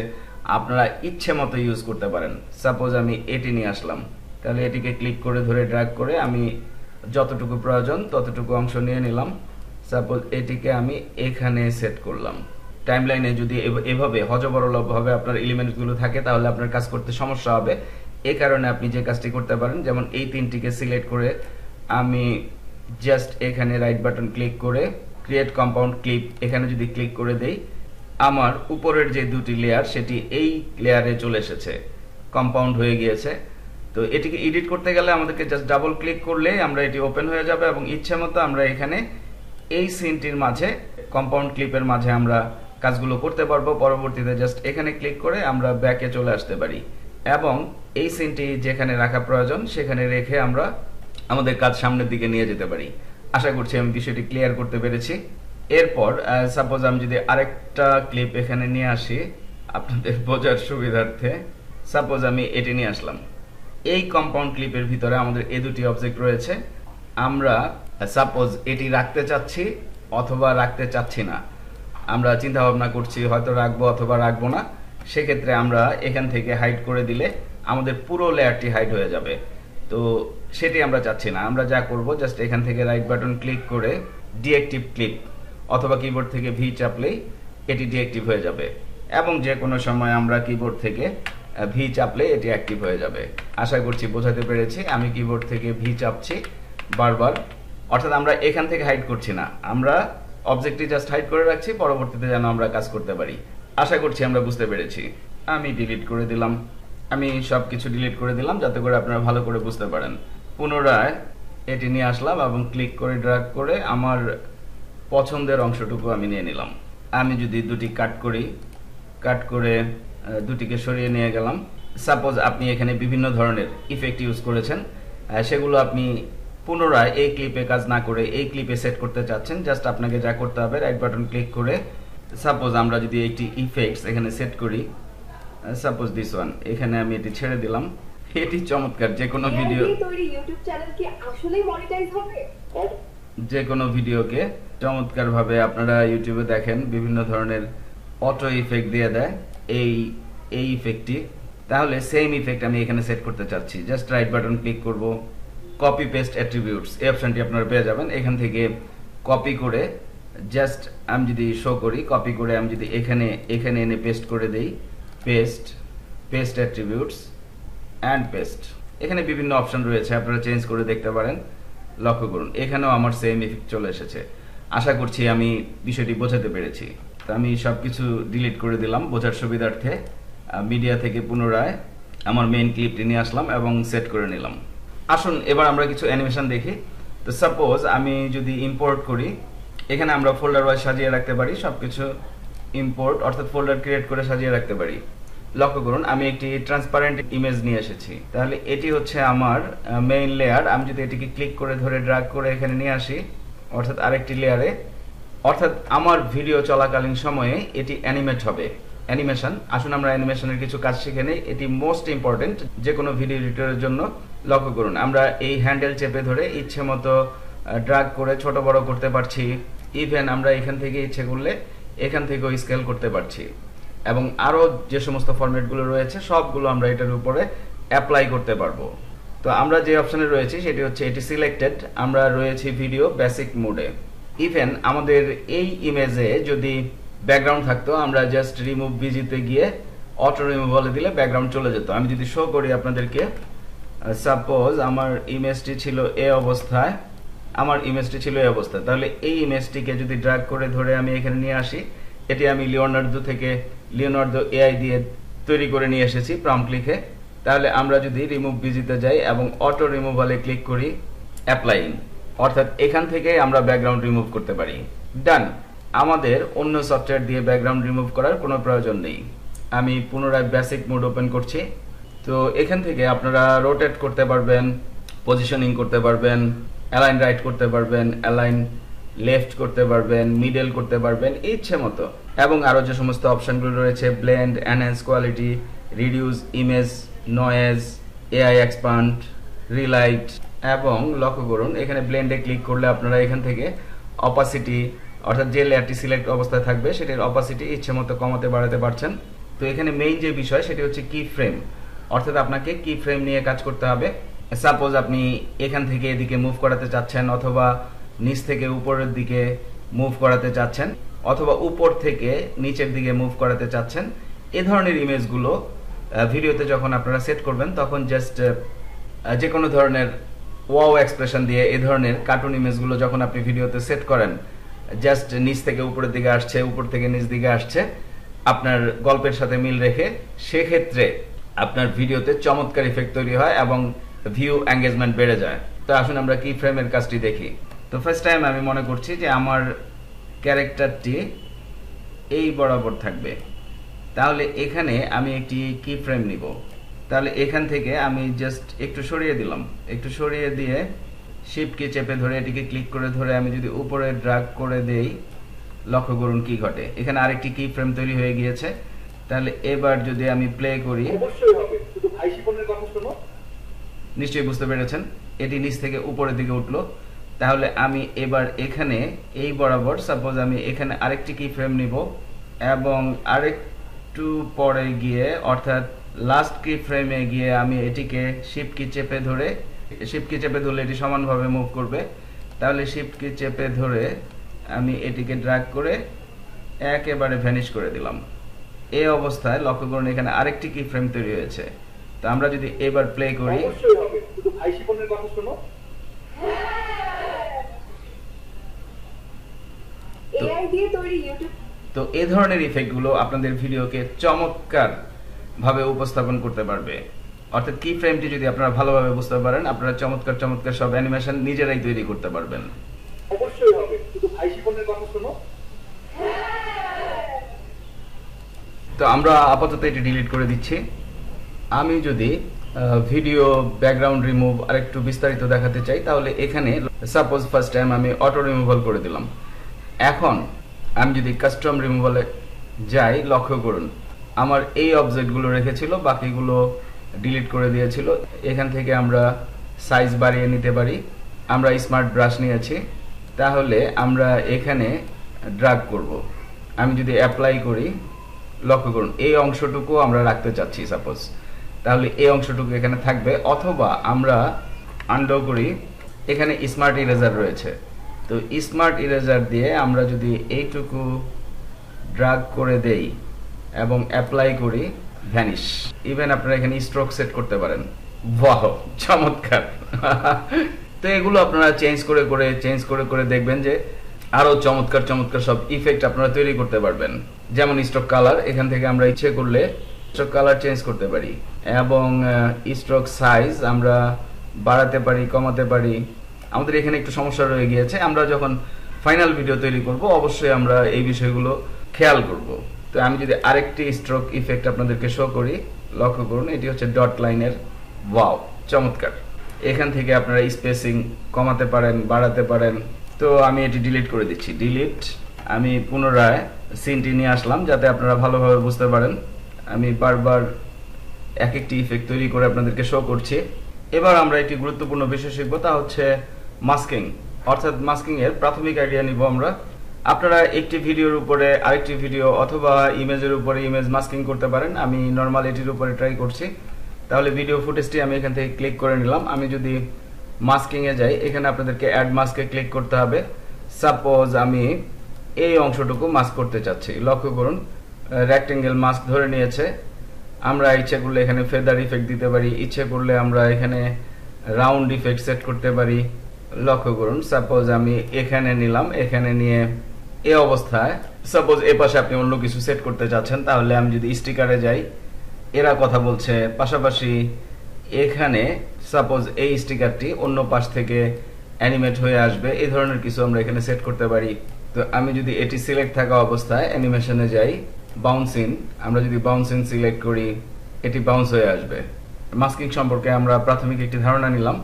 S1: আপনারা ইচ্ছে মতো ইউজ করতে পারেন। সাপোজ আমি এটি নিয়ে আসলাম, তাহলে এটিকে ক্লিক করে ধরে ড্র্যাগ করে আমি যতটুকু প্রয়োজন ততটুকু অংশ নিয়ে নিলাম। সাপোজ এটিকে আমি এখানে সেট করলাম। টাইমলাইনে যদি এভাবে হযবরলভাবে আপনার এলিমেন্টগুলো থাকে তাহলে আপনার কাজ করতে সমস্যা হবে। এই কারণে আপনি যে কাজটি করতে পারেন, যেমন এই তিনটিকে সিলেক্ট করে আমি জাস্ট এখানে রাইট বাটন ক্লিক করে ক্রিয়েট কম্পাউন্ড ক্লিপ এখানে যদি ক্লিক করে দেই, আমার উপরের যে দুটি লেয়ার সেটি এই লেয়ারে চলে এসেছে, কম্পাউন্ড হয়ে গিয়েছে। তো এটিকে এডিট করতে গেলে আমাদেরকে জাস্ট ডাবল ক্লিক করলে আমরা এটি ওপেন হয়ে যাবে এবং ইচ্ছে মতো আমরা এখানে এই সিনটির মাঝে কম্পাউন্ড ক্লিপের মাঝে আমরা কাজগুলো করতে পারবো। পরবর্তীতে জাস্ট এখানে ক্লিক করে আমরা ব্যাকে চলে আসতে পারি এবং এই সিনটি যেখানে রাখা প্রয়োজন সেখানে রেখে আমরা আমাদের কাজ সামনের দিকে নিয়ে যেতে পারি। আশা করছি আমি বিষয়টি ক্লিয়ার করতে পেরেছি। এরপর সাপোজ আমি যদি আরেকটা ক্লিপ এখানে নিয়ে আসি আপনাদের বোঝার সুবিধার্থে, সাপোজ আমি এটি নিয়ে আসলাম। এই কম্পাউন্ড ক্লিপের ভিতরে আমাদের এই দুটি অবজেক্ট রয়েছে। আমরা সাপোজ এটি রাখতে চাচ্ছি অথবা রাখতে চাচ্ছি না, আমরা চিন্তা ভাবনা করছি হয়তো রাখবো অথবা রাখবো না। সেক্ষেত্রে আমরা এখান থেকে হাইড করে দিলে আমাদের পুরো লেয়ারটি হাইড হয়ে যাবে। তো সেটি আমরা চাচ্ছি না। আমরা যা করব জাস্ট এখান থেকে রাইট বাটন ক্লিক করে ডিঅ্যাক্টিভ ক্লিপ অথবা কিবোর্ড থেকে ভি চাপলেই এটি ডিঅ্যাক্টিভ হয়ে যাবে এবং যে কোনো সময় আমরা কিবোর্ড থেকে ভি চাপলে এটি অ্যাক্টিভ হয়ে যাবে। আশা করছি বোঝাতে পেরেছি। আমি কিবোর্ড থেকে ভি চাপছি বারবার, অর্থাৎ আমরা এখান থেকে হাইড করছি না, আমরা অবজেক্টটি জাস্ট হাইড করে রাখছি, পরবর্তীতে যেন আমরা কাজ করতে পারি। আশা করছি আমরা বুঝতে পেরেছি। আমি ডিলিট করে দিলাম, আমি সবকিছু ডিলিট করে দিলাম যাতে করে আপনারা ভালো করে বুঝতে পারেন। পুনরায় এটি নিয়ে আসলাম এবং ক্লিক করে ড্র্যাগ করে আমার পছন্দের অংশটুকু আমি নিয়ে নিলাম। আমি যদি দুটি কাট করি, কাট করে দুটিকে সরিয়ে নিয়ে গেলাম। সাপোজ আপনি এখানে বিভিন্ন ধরনের ইফেক্ট ইউজ করেছেন, সেগুলো আপনি পুনরায় এই ক্লিপে কাজ না করে এই ক্লিপে সেট করতে চাচ্ছেন, জাস্ট আপনাকে যা করতে হবে রাইট বাটন ক্লিক করে সাপোজ আমরা যদি একটি ইফেক্টস এখানে সেট করি, সাপোজ দিস ওয়ান, এখানে আমি এটি ছেড়ে দিলাম। এটি চমৎকার। যে কোনো ভিডিও
S3: তৈরি ইউটিউব চ্যানেল কি আসলেই মনিটাইজ হবে?
S1: যে কোনো ভিডিওকে চমৎকার ভাবে আপনারা ইউটিউবে দেখেন বিভিন্ন ধরনের অটো ইফেক্ট দিয়ে দেয় এই ইফেক্টটি। তাহলে সেম ইফেক্ট আমি এখানে সেট করতে চাচ্ছি, জাস্ট রাইট বাটন ক্লিক করব, কপি পেস্ট অ্যাট্রিবিউটস এই অপশনটি আপনারা পেয়ে যাবেন। এখান থেকে কপি করে জাস্ট আমি যদি শো করি, কপি করে আমি যদি এখানে এনে পেস্ট করে দেই, পেস্ট অ্যাট্রিবিউটস অ্যান্ড পেস্ট। এখানে বিভিন্ন অপশন রয়েছে, আপনারা চেঞ্জ করে দেখতে পারেন। লক্ষ্য করুন এখানেও আমার সেম ইফেক্ট চলে এসেছে। আশা করছি আমি বিষয়টি বোঝাতে পেরেছি। তো আমি সবকিছু ডিলিট করে দিলাম বোঝার সুবিধার্থে। মিডিয়া থেকে পুনরায় আমার মেইন ক্লিপটি নিয়ে আসলাম এবং সেট করে নিলাম। আসুন এবার আমরা কিছু অ্যানিমেশন দেখি। তো সাপোজ আমি যদি ইম্পোর্ট করি এখানে আমরা ফোল্ডার ওয়াইজ সাজিয়ে রাখতে পারি, সবকিছু ইম্পোর্ট অর্থাৎ ফোল্ডার ক্রিয়েট করে সাজিয়ে রাখতে পারি। লক্ষ্য করুন আমি একটি ট্রান্সপারেন্ট ইমেজ নিয়ে এসেছি। তাহলে এটি হচ্ছে আমার মেইন লেয়ার। আমি যদি এটিকে ক্লিক করে ধরে ড্র্যাগ করে এখানে নিয়ে আসি অর্থাৎ আরেকটি লেয়ারে, অর্থাৎ আমার ভিডিও চলাকালীন সময়ে এটি অ্যানিমেট হবে। অ্যানিমেশন, আসুন আমরা অ্যানিমেশনের কিছু কাজ শিখে নেই। এটি মোস্ট ইম্পর্টেন্ট যে কোনো ভিডিও এডিটরের জন্য। লক্ষ্য করুন আমরা এই হ্যান্ডেল চেপে ধরে ইচ্ছে মতো ড্র্যাগ করে ছোট বড় করতে পারছি। ইভেন আমরা এখান থেকে ইচ্ছে করলে এখান থেকেও স্কেল করতে পারছি, এবং আরও যে সমস্ত ফরম্যাটগুলো রয়েছে সবগুলো আমরা এটার উপরে অ্যাপ্লাই করতে পারবো। তো আমরা যে অপশনে রয়েছি সেটি হচ্ছে এটি সিলেক্টেড, আমরা রয়েছি ভিডিও বেসিক মোডে। ইভেন আমাদের এই ইমেজে যদি ব্যাকগ্রাউন্ড থাকতো আমরা জাস্ট রিমুভ বিজিতে গিয়ে অটো রিমুভ বলে দিলে ব্যাকগ্রাউন্ড চলে যেত। আমি যদি শো করি আপনাদেরকে, সাপোজ আমার ইমেজটি ছিল এই অবস্থায়, তাহলে এই ইমেজটিকে যদি ড্র্যাগ করে ধরে আমি এখানে নিয়ে আসি, এটি আমি লিওনার্দো এআই দিয়ে তৈরি করে নিয়ে এসেছি প্রম্পট লিখে। তাহলে আমরা যদি রিমুভ বিজিতে যাই এবং অটো রিমুভালে ক্লিক করি, অ্যাপ্লাইং, অর্থাৎ এখান থেকে আমরা ব্যাকগ্রাউন্ড রিমুভ করতে পারি। ডান। আমাদের অন্য সফটওয়্যার দিয়ে ব্যাকগ্রাউন্ড রিমুভ করার কোনো প্রয়োজন নেই। আমি পুনরায় বেসিক মোড ওপেন করছি। তো এখান থেকে আপনারা রোটেট করতে পারবেন, পজিশনিং করতে পারবেন, অ্যালাইন রাইট করতে পারবেন, অ্যালাইন লেফট করতে পারবেন, মিডল করতে পারবেন ইচ্ছে মতো, এবং আরও যে সমস্ত অপশনগুলো রয়েছে blend, enhance quality, reduce image, noise, AI expand, relight, এবং লক্ষ্য করুন এখানে ব্লেন্ডে ক্লিক করলে আপনারা এখান থেকে অপাসিটি অর্থাৎ যে লেয়ারটি সিলেক্ট অবস্থায় থাকবে সেটির অপাসিটি ইচ্ছে মতো কমাতে বাড়াতে পারছেন। তো এখানে মেইন যে বিষয় সেটি হচ্ছে কি ফ্রেম, অর্থাৎ আপনাকে কি ফ্রেম নিয়ে কাজ করতে হবে। সাপোজ আপনি এখান থেকে এদিকে মুভ করাতে চাচ্ছেন, অথবা নিচ থেকে উপরের দিকে মুভ করাতে চাচ্ছেন, অথবা উপর থেকে নিচের দিকে মুভ করাতে চাচ্ছেন। এ ধরনের ইমেজগুলো ভিডিওতে যখন আপনারা সেট করবেন তখন জাস্ট যে কোনো ধরনের ওয়াও এক্সপ্রেশন দিয়ে এ ধরনের কার্টুন ইমেজগুলো যখন আপনি ভিডিওতে সেট করেন, জাস্ট নিচ থেকে উপরের দিকে আসছে, উপর থেকে নিচ দিকে আসছে, আপনার গল্পের সাথে মিল রেখে, সেক্ষেত্রে আপনার ভিডিওতে চমৎকার ইফেক্ট তৈরি হয় এবং ভিউ এঙ্গেজমেন্ট বেড়ে যায়। তো আসুন আমরা কি ফ্রেমের কাজটি দেখি। তো ফার্স্ট টাইম আমি মনে করছি যে আমার ক্যারেক্টারটি এই বরাবর থাকবে। তাহলে এখানে আমি একটি কি ফ্রেম নিব। তাহলে এখান থেকে আমি জাস্ট একটু সরিয়ে দিলাম, একটু সরিয়ে দিয়ে শিফট কি চেপে ধরে এটিকে ক্লিক করে ধরে আমি যদি উপরে ড্র্যাগ করে দেই, লক্ষ্য করুন কি ঘটে, এখানে আরেকটি কি ফ্রেম তৈরি হয়ে গিয়েছে। তাহলে এবার যদি আমি প্লে করি,
S2: অবশ্যই হবে, শুধু ভাই শিপনের কথা শোনো।
S1: নিশ্চয়ই বুঝতে পেরেছেন এটি নিচ থেকে উপরের দিকে উঠলো। তাহলে আমি এবার এখানে এই বরাবর সাপোজ আমি এখানে আরেকটি কি ফ্রেম নিব এবং আরেকটু পরে গিয়ে অর্থাৎ লাস্ট কি ফ্রেমে গিয়ে আমি এটিকে শিফট কি চেপে ধরে, শিফট কি চেপে ধরলে এটি সমানভাবে মুভ করবে। তাহলে শিফট কি চেপে ধরে আমি এটিকে ড্র্যাগ করে একেবারে ভ্যানিশ করে দিলাম। এই অবস্থায় লক্ষ্য করুন এখানে আরেকটি কি ফ্রেম তৈরি হয়েছে। তো আমরা যদি এবার প্লে করি,
S2: অবশ্যই হবে, শুধু ভাই শিপনের কথা শোনো।
S3: এআই দিয়ে তৈরি ইউটিউব।
S1: তো এই ধরনের ইফেক্টগুলো আপনাদের ভিডিওকে চমৎকার ভাবে উপস্থাপন করতে পারবে। অর্থাৎ কি ফ্রেমটি যদি আপনারা ভালোভাবে বুঝতে পারেন, আপনারা চমৎকার চমৎকার সব অ্যানিমেশন নিজেরাই তৈরি করতে পারবেন।
S2: অবশ্যই হবে, শুধু ভাই শিপনের কথা শোনো।
S1: তো আমরা আপাতত এটি ডিলিট করে দিচ্ছি। আমি যদি ভিডিও ব্যাকগ্রাউন্ড রিমুভ আরেকটু বিস্তারিত দেখাতে চাই, তাহলে এখানে সাপোজ ফার্স্ট টাইম আমি অটো রিমুভাল করে দিলাম। এখন আমি যদি কাস্টম রিমুভালে যাই, লক্ষ্য করুন আমার এই অবজেক্টগুলো রেখেছিল, বাকিগুলো ডিলিট করে দিয়েছিল। এখান থেকে আমরা সাইজ বাড়িয়ে নিতে পারি। আমরা স্মার্ট ব্রাশ নিয়েছি, তাহলে আমরা এখানে ড্র্যাগ করব। আমি যদি অ্যাপ্লাই করি, লক্ষ্য করুন এই অংশটুকু আমরা রাখতে চাচ্ছি সাপোজ, তাহলে এই অংশটুকু এখানে থাকবে। অথবা আমরা আনডো করি, এখানে স্মার্ট ইরেজার রয়েছে। তো স্মার্ট ইরেজার দিয়ে আমরা যদি এইটুকু ড্র্যাগ করে দেই এবং অ্যাপ্লাই করি, ভ্যানিশ। ইভেন আপনারা এখানে স্ট্রোক সেট করতে পারেন। বাহ, চমৎকার। তো এগুলো আপনারা চেঞ্জ করে করে দেখবেন যে আরো চমৎকার চমৎকার সব ইফেক্ট আপনারা তৈরি করতে পারবেন। যেমন স্ট্রোক কালার, এখান থেকে আমরা ইচ্ছে করলে স্ট্রোক কালার চেঞ্জ করতে পারি, এবং স্ট্রোক সাইজ আমরা বাড়াতে পারি, কমাতে পারি। আমাদের এখানে একটু সমস্যা রয়ে গিয়েছে, আমরা যখন ফাইনাল ভিডিও তৈরি করব, অবশ্যই আমরা এই বিষয়গুলো খেয়াল করব। তো আমি যদি আরেকটি স্ট্রোক ইফেক্ট আপনাদেরকে শো করি, লক্ষ্য করুন, এটি হচ্ছে ডট লাইনের। ওয়াও, চমৎকার। এখান থেকে আপনারা স্পেসিং কমাতে পারেন, বাড়াতে পারেন। তো আমি এটি ডিলিট করে দিচ্ছি, ডিলিট। আমি পুনরায় সিনটি নিয়ে আসলাম যাতে আপনারা ভালোভাবে বুঝতে পারেন। আমি বারবার এক একটি ইফেক্ট তৈরি করে আপনাদেরকে শো করছি। এবার আমরা একটি গুরুত্বপূর্ণ বিষয় শিখব, তা হচ্ছে মাস্কিং। অর্থাৎ মাস্কিং এর প্রাথমিক আইডিয়া নিব আমরা। আপনারা একটি ভিডিওর উপরে আরেকটি ভিডিও অথবা ইমেজের উপরে ইমেজ মাস্কিং করতে পারেন। আমি নর্মাল এটির উপরে ট্রাই করছি। তাহলে ভিডিও ফুটেজটি আমি এখান থেকে ক্লিক করে নিলাম। আমি যদি মাস্কিং এ যাই, এখানে আপনাদেরকে অ্যাড মাস্কে ক্লিক করতে হবে। সাপোজ আমি এই অংশটুকু মাস্ক করতে চাচ্ছি, লক্ষ্য করুন রেক্টেঙ্গেল মাস্ক ধরে নিয়েছে। আমরা ইচ্ছে করলে এখানে ফেদার ইফেক্ট দিতে পারি, ইচ্ছে করলে আমরা এখানে রাউন্ড ইফেক্ট সেট করতে পারি। লক্ষ্য করুন, সাপোজ আমি এখানে নিলাম, এখানে নিয়ে এই অবস্থায়, সাপোজ এ পাশে আপনি অন্য কিছু সেট করতে চাচ্ছেন, তাহলে আমি যদি স্টিকারে যাই, এরা কথা বলছে, পাশাপাশি এখানে সাপোজ এই স্টিকারটি অন্য পাশ থেকে অ্যানিমেট হয়ে আসবে, এই ধরনের কিছু আমরা এখানে সেট করতে পারি। তো আমি যদি এটি সিলেক্ট থাকা অবস্থায় অ্যানিমেশনে যাই, বাউন্সিং, আমরা যদি বাউন্সিং সিলেক্ট করি, এটি বাউন্স হয়ে আসবে। মাস্কিং সম্পর্কে আমরা প্রাথমিক একটি ধারণা নিলাম।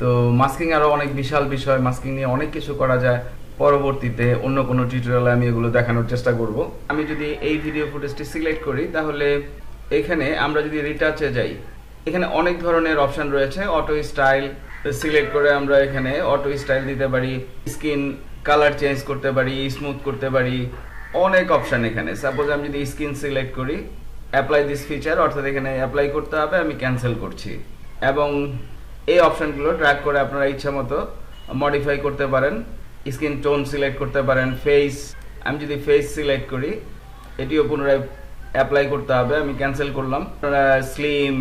S1: তো মাস্কিং আরো অনেক বিশাল বিষয়, মাস্কিং নিয়ে অনেক কিছু করা যায়। পরবর্তীতে অন্য কোনো টিউটোরিয়ালে আমি এগুলো দেখানোর চেষ্টা করব। আমি যদি এই ভিডিও ফুটেজটি সিলেক্ট করি, তাহলে এখানে আমরা যদি রিটাচে যাই, এখানে অনেক ধরনের অপশন রয়েছে। অটো স্টাইল সিলেক্ট করে আমরা এখানে অটো স্টাইল দিতে পারি, স্কিন কালার চেঞ্জ করতে পারি, স্মুথ করতে পারি, অনেক অপশন এখানে। সাপোজ আমি যদি স্কিন সিলেক্ট করি, অ্যাপ্লাই দিস ফিচার, অর্থাৎ এখানে অ্যাপ্লাই করতে হবে, আমি ক্যান্সেল করছি। এবং এই অপশনগুলো ড্র্যাগ করে আপনারা ইচ্ছা মতো মডিফাই করতে পারেন। স্কিন টোন সিলেক্ট করতে পারেন, ফেস, আমি যদি ফেস সিলেক্ট করি, এটিও পুনরায় অ্যাপ্লাই করতে হবে, আমি ক্যান্সেল করলাম। আপনারা স্লিম,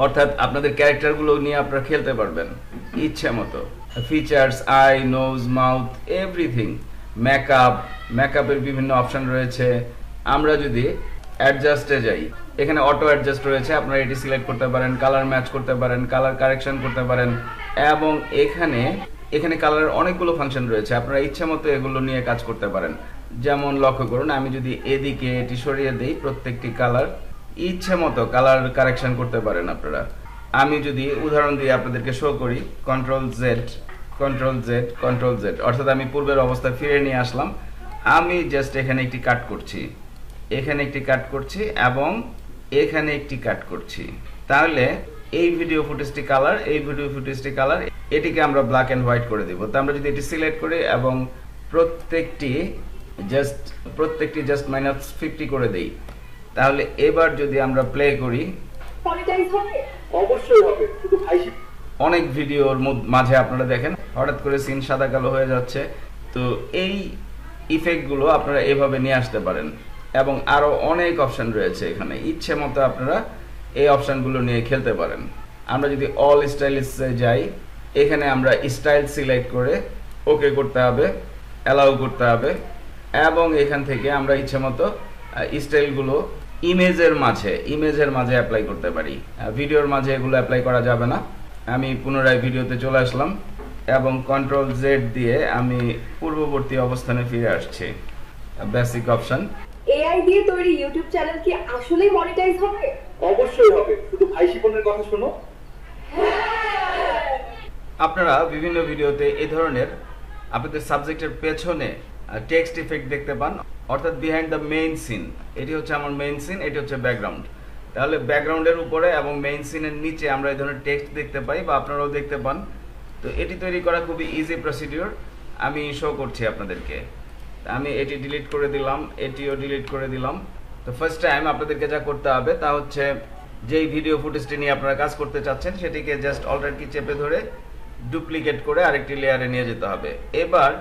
S1: অর্থাৎ আপনাদের ক্যারেক্টারগুলো নিয়ে আপনারা খেলতে পারবেন ইচ্ছা মতো। Features, eye, nose, mouth, everything. মেকআপের বিভিন্ন অপশন রয়েছে। আমরা যদি অ্যাডজাস্টে যাই, এখানে অটো অ্যাডজাস্ট রয়েছে, আপনারা এটি সিলেক্ট করতে পারেন, কালার ম্যাচ করতে পারেন, কালার কারেকশন করতে পারেন। এবং এখানে কালারের অনেকগুলো ফাংশন রয়েছে, আপনারা ইচ্ছা মতো এগুলো নিয়ে কাজ করতে পারেন। যেমন লক্ষ্য করুন, আমি যদি এদিকে এটি সরিয়ে দিই, প্রত্যেকটি কালার ইচ্ছে মতো কালার কারেকশন করতে পারেন আপনারা। আমি যদি উদাহরণ দিয়ে আপনাদেরকে শো করি, control Z, control Z, control Z, অর্থাৎ আমি পূর্বের অবস্থায় ফিরে নিয়ে আসলাম। আমি জাস্ট এখানে একটি কাট করছি, এখানে একটি কাট করছি এবং এখানে একটি কাট করছি। তাহলে এই ভিডিও ফুটেজটি কালার, এই ভিডিও ফুটেজটি কালার, এটিকে আমরা ব্ল্যাক এন্ড হোয়াইট করে দিব। তো আমরা যদি এটি সিলেক্ট করি এবং প্রত্যেকটি জাস্ট -50 করে দেই, তাহলে এবার যদি আমরা প্লে করি,
S3: মনিটাইজ হবে?
S2: অবশ্যই হবে, শুধু ভাইসি।
S1: অনেক ভিডিওর মাঝে আপনারা দেখেন হঠাৎ করে সিন সাদা কালো হয়ে যাচ্ছে। তো এই ইফেক্টগুলো আপনারা এভাবে নিয়ে আসতে পারেন। এবং আরো অনেক অপশন রয়েছে এখানে, ইচ্ছে মতো আপনারা এই অপশনগুলো নিয়ে খেলতে পারেন। আমরা যদি অল স্টাইলিশে যাই, এখানে আমরা স্টাইল সিলেক্ট করে ওকে করতে হবে, অ্যালাউ করতে হবে। এবং এখান থেকে আমরা ইচ্ছে মতো স্টাইলগুলো ইমেজের মাঝে অ্যাপ্লাই করতে পারি। ভিডিওর মাঝে এগুলো অ্যাপ্লাই করা যাবে না। আমি পুনরায় ভিডিওতে চলে আসলাম এবং কন্ট্রোল জেড দিয়ে আমি পূর্ববর্তী অবস্থানে ফিরে আসছি। Basic option.
S3: এআই দিয়ে তৈরি ইউটিউব চ্যানেল কি আসলেই মনিটাইজ হবে?
S2: অবশ্যই হবে, শুধু ভাইসিপনের কথা শোনো।
S1: আপনারা বিভিন্ন ভিডিওতে এই ধরনের আপনাদের সাবজেক্টের পেছনে টেক্সট ইফেক্ট দেখতে পান, অর্থাৎ বিহাইন্ড দ্য মেইন সিন। এটি হচ্ছে আমার মেইন সিন, এটি হচ্ছে ব্যাকগ্রাউন্ড। তাহলে ব্যাকগ্রাউন্ডের উপরে এবং মেইন সিনের নিচে আমরা এই ধরনের টেক্সট দেখতে পাই, বা আপনারাও দেখতে পান। তো এটি তৈরি করা খুবই ইজি প্রসিডিওর, আমি শো করছি আপনাদেরকে। আমি এটি ডিলিট করে দিলাম, এটিও ডিলিট করে দিলাম। তো ফার্স্ট টাইম আপনাদেরকে যা করতে হবে তা হচ্ছে, যেই ভিডিও ফুটেজটি নিয়ে আপনারা কাজ করতে চাচ্ছেন সেটিকে জাস্ট অল্টার কি চেপে ধরে ডুপ্লিকেট করে আরেকটি লেয়ারে নিয়ে যেতে হবে। এবার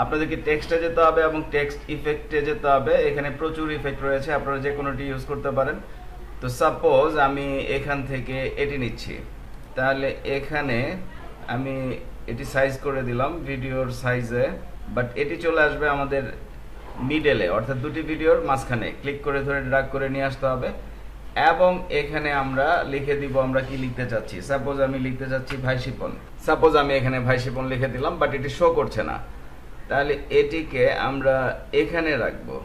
S1: আপনাদেরকে টেক্সটে যেতে হবে এবং টেক্সট ইফেক্টে যেতে হবে। এখানে প্রচুর ইফেক্ট রয়েছে, আপনারা যে কোনোটি ইউজ করতে পারেন। তো সাপোজ আমি এখান থেকে এটি নিচ্ছি, তাহলে এখানে আমি এটি সাইজ করে দিলাম ভিডিওর সাইজে, বাট এটি চলে আসবে আমাদের মিডলে, অর্থাৎ দুটি ভিডিওর মাঝখানে। ক্লিক করে ধরে ড্র্যাগ করে নিয়ে আসতে হবে এবং এখানে আমরা লিখে দিব আমরা কি লিখতে চাচ্ছি। সাপোজ আমি লিখতে চাচ্ছি ভাইসিপন, সাপোজ আমি এখানে ভাইসিপন লিখে দিলাম, বাট এটি শো করছে না। তাহলে এটিকে আমরা এখানে রাখবো।